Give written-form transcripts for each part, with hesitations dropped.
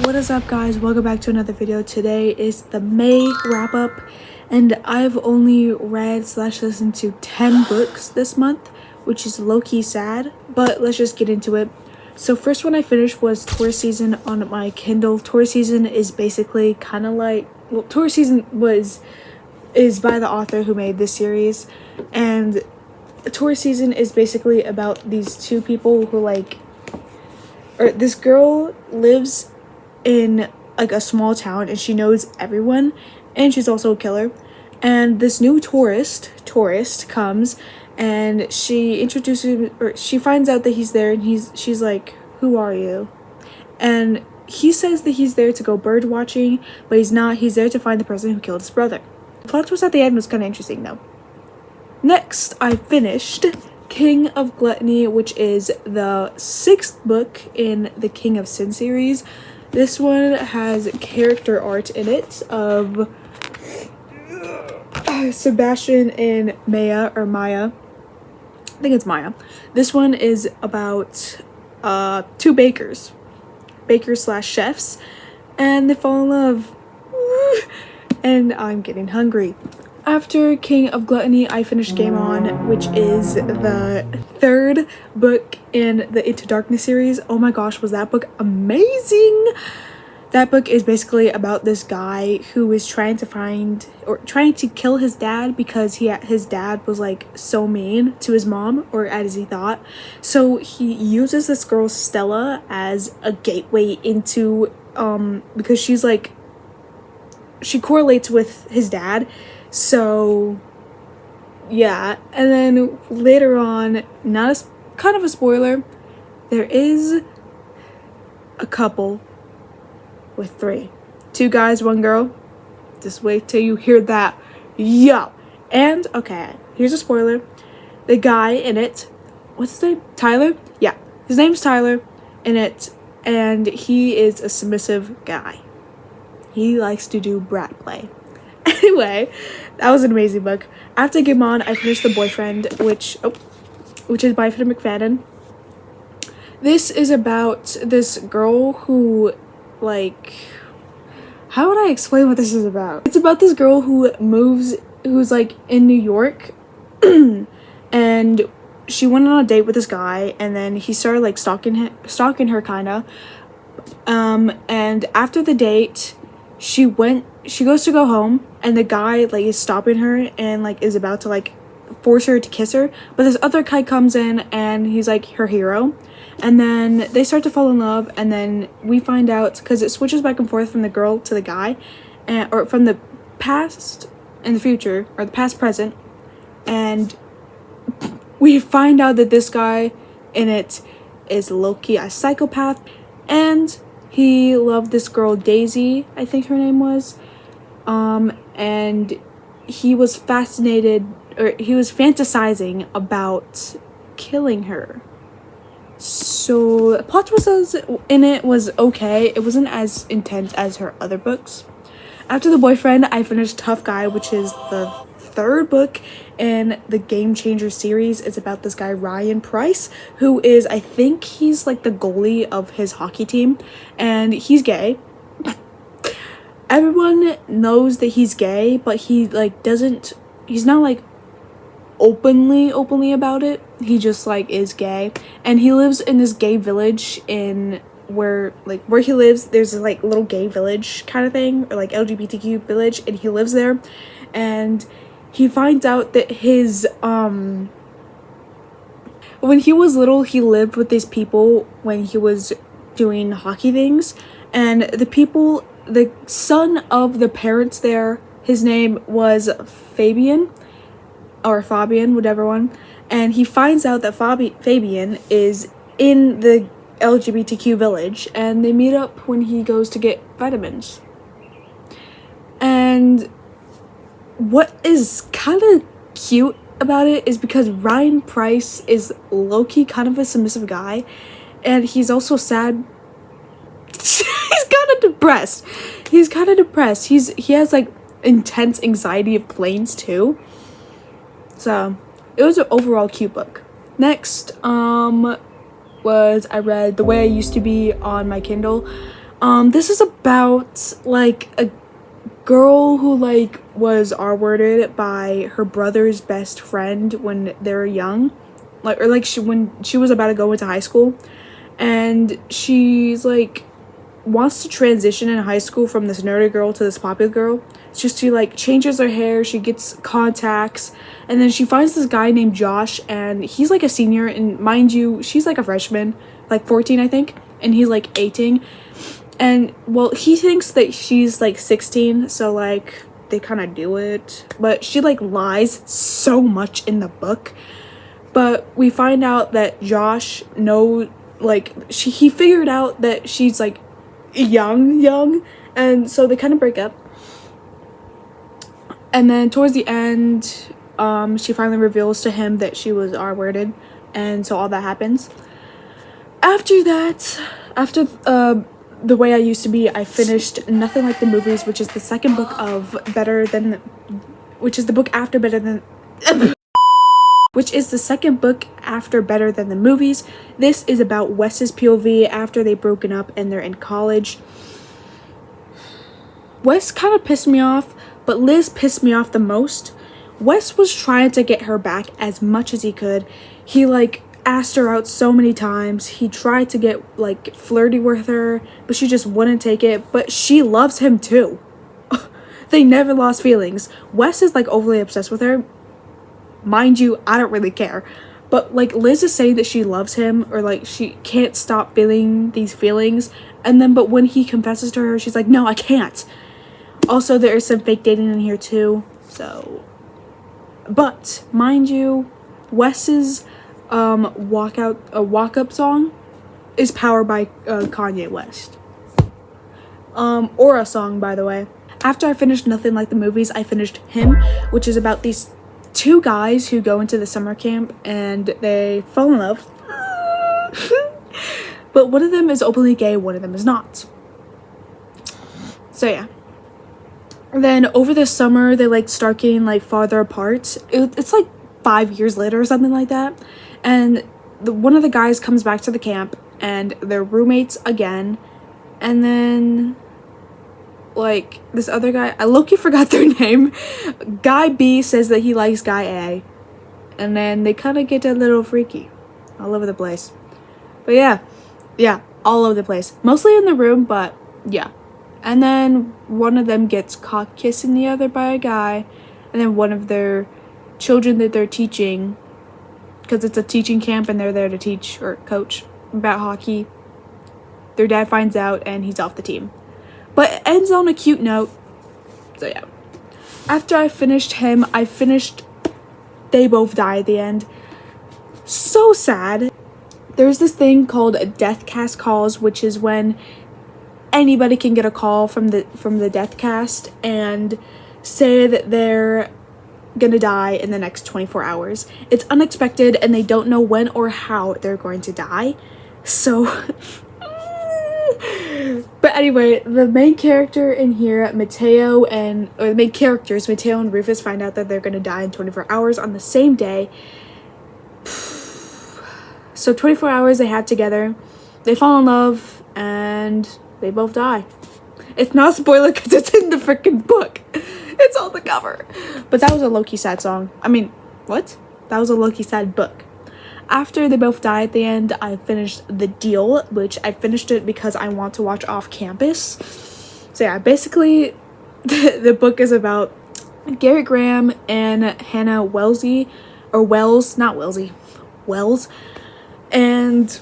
What is up, guys? Welcome back to another video. Today is the May wrap up, and I've only read / listened to 10 books this month, which is low-key sad, but let's just get into it. So first one I finished was Taurus Season on my Kindle. Taurus Season is basically kind of like, well, Taurus Season is by the author who made this series, and Taurus Season is basically about these two people who this girl lives in like a small town and she knows everyone, and she's also a killer. And this new tourist comes and she finds out that he's there, and she's like, "Who are you?" And he says that he's there to go bird watching, but he's not. He's there to find the person who killed his brother. The plot twist at the end was kind of interesting though. Next, I finished King of Gluttony, which is the 6th book in the King of Sin series. This one has character art in it of Sebastian and Maya. I think it's Maya. This one is about two bakers / chefs, and they fall in love. And I'm getting hungry. After King of Gluttony, I finished Game On, which is the 3rd book in the Into Darkness series. Oh my gosh, was that book amazing! That book is basically about this guy who is trying to kill his dad because his dad was like so mean to his mom, or as he thought. So he uses this girl Stella as a gateway into because she correlates with his dad. So yeah, and then later on, kind of a spoiler, there is a couple with 2 guys, 1 girl. Just wait till you hear that. Yo. And okay, here's a spoiler. The guy in it, what's his name? Tyler? Yeah, his name's Tyler in it, and he is a submissive guy. He likes to do brat play. Anyway, that was an amazing book. After Game On, I finished The Boyfriend, which is by Finn McFadden. This is about this girl who, how would I explain what this is about? It's about this girl who's like in New York, and she went on a date with this guy, and then he started like stalking her kinda. And after the date, she goes to go home, and the guy is stopping her and is about to force her to kiss her, but this other guy comes in and he's her hero, and then they start to fall in love. And then we find out, because it switches back and forth from the girl to the guy, or from the past and the future, or the past present, and we find out that this guy in it is low-key a psychopath, and he loved this girl Daisy, I think her name was, and he was fantasizing about killing her. So the plot twist in it was okay. It wasn't as intense as her other books. After The Boyfriend, I finished Tough Guy, which is the 3rd book in the Game Changer series. It's about this guy Ryan Price, who is, I think he's the goalie of his hockey team, and he's gay. Everyone knows that he's gay, but he he's not openly about it. He just is gay, and he lives in this gay village where he lives. There's a little gay village kind of thing, or LGBTQ village, and he lives there. And he finds out that his when he was little, he lived with these people when he was doing hockey things, and the son of the parents there, his name was Fabian, or Fabian, whatever one, and he finds out that Fabian is in the LGBTQ village, and they meet up when he goes to get vitamins. And what is kind of cute about it is because Ryan Price is low-key kind of a submissive guy, and he's also sad. He's kind of depressed. He has intense anxiety of planes too. So it was an overall cute book. Next, was I read The Way I Used to Be on my Kindle. This is about like a girl who like was R-worded by her brother's best friend when they were young, like, or like when she was about to go into high school, and she's like wants to transition in high school from this nerdy girl to this popular girl. It's just she like changes her hair, she gets contacts, and then she finds this guy named Josh, and he's like a senior, and mind you, she's like a freshman, like 14 I think, and he's like 18. And well, he thinks that she's like 16, so like they kind of do it, but she like lies so much in the book. But we find out that Josh he figured out that she's like young, and so they kind of break up. And then towards the end, she finally reveals to him that she was R-worded, and so all that happens. After that, after The Way I Used to Be, I finished Nothing Like the Movies, which is the second book of which is the book after Better Than which is the second book after Better Than the Movies. This is about Wes's POV after they've broken up and they're in college. Wes kind of pissed me off, but Liz pissed me off the most. Wes was trying to get her back as much as he could. He like asked her out so many times. He tried to get like flirty with her, but she just wouldn't take it. But she loves him too. They never lost feelings. Wes is like overly obsessed with her. Mind you, I don't really care. But like Liz is saying that she loves him, or like she can't stop feeling these feelings. And then but when he confesses to her, she's like, no, I can't. Also, there is some fake dating in here too. So, but mind you, Wes's walk up song is powered by Kanye West. Aura song, by the way. After I finished Nothing Like the Movies, I finished Him, which is about these two guys who go into the summer camp and they fall in love. But one of them is openly gay, one of them is not. So yeah. And then over the summer, they like start getting like farther apart. It's like 5 years later or something like that. And one of the guys comes back to the camp and they're roommates again. And then like this other guy, I low-key forgot their name. Guy B says that he likes guy A. And then they kind of get a little freaky all over the place. But yeah, all over the place. Mostly in the room, but yeah. And then one of them gets caught kissing the other by a guy. And then one of their children that they're teaching, because it's a teaching camp and they're there to teach or coach about hockey, their dad finds out and he's off the team. But it ends on a cute note. So yeah. After I finished Him, I finished They Both Die at the end. So sad. There's this thing called a death cast calls, which is when anybody can get a call from the death cast and say that they're gonna die in the next 24 hours. It's unexpected and they don't know when or how they're going to die. So but anyway, the main character in here, Mateo and Rufus find out that they're gonna die in 24 hours on the same day. So 24 hours they have together. They fall in love and they both die. It's not a spoiler because it's in the freaking book. It's on the cover. But that was a low-key sad song. I mean, what? That was a low-key sad book. After they both die at the end, I finished The Deal, which I finished it because I want to watch Off Campus. So yeah, basically, the book is about Garrett Graham and Hannah Wells. And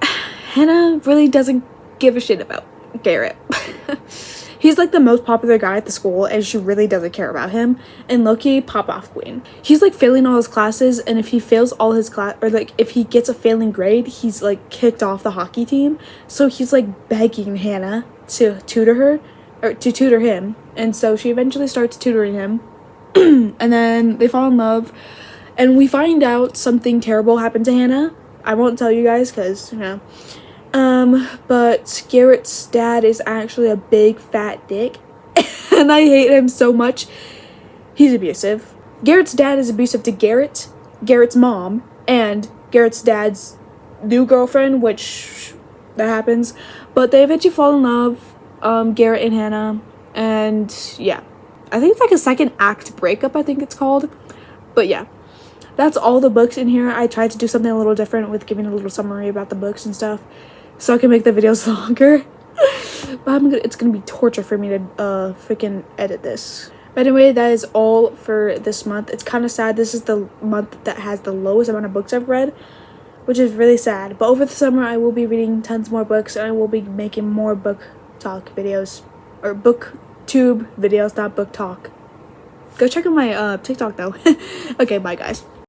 Hannah really doesn't give a shit about Garrett. He's like the most popular guy at the school and she really doesn't care about him. And Loki, pop off queen. He's like failing all his classes, and if he fails all his class, or like if he gets a failing grade, he's like kicked off the hockey team. So he's like begging Hannah to tutor her, or to tutor him. And so she eventually starts tutoring him. And then they fall in love. And we find out something terrible happened to Hannah. I won't tell you guys because, you know. But Garrett's dad is actually a big fat dick. And I hate him so much. He's abusive. Garrett's dad is abusive to Garrett, Garrett's mom, and Garrett's dad's new girlfriend, which that happens. But they eventually fall in love, Garrett and Hannah, and yeah, I think it's like a second act breakup, I think it's called. But yeah, that's all the books in here. I tried to do something a little different with giving a little summary about the books and stuff, so I can make the videos longer. But it's gonna be torture for me to freaking edit this. But anyway, that is all for this month. It's kind of sad. This is the month that has the lowest amount of books I've read, which is really sad. But over the summer, I will be reading tons more books, and I will be making more book talk videos, or booktube videos, not book talk. Go check out my TikTok though. Okay, bye guys.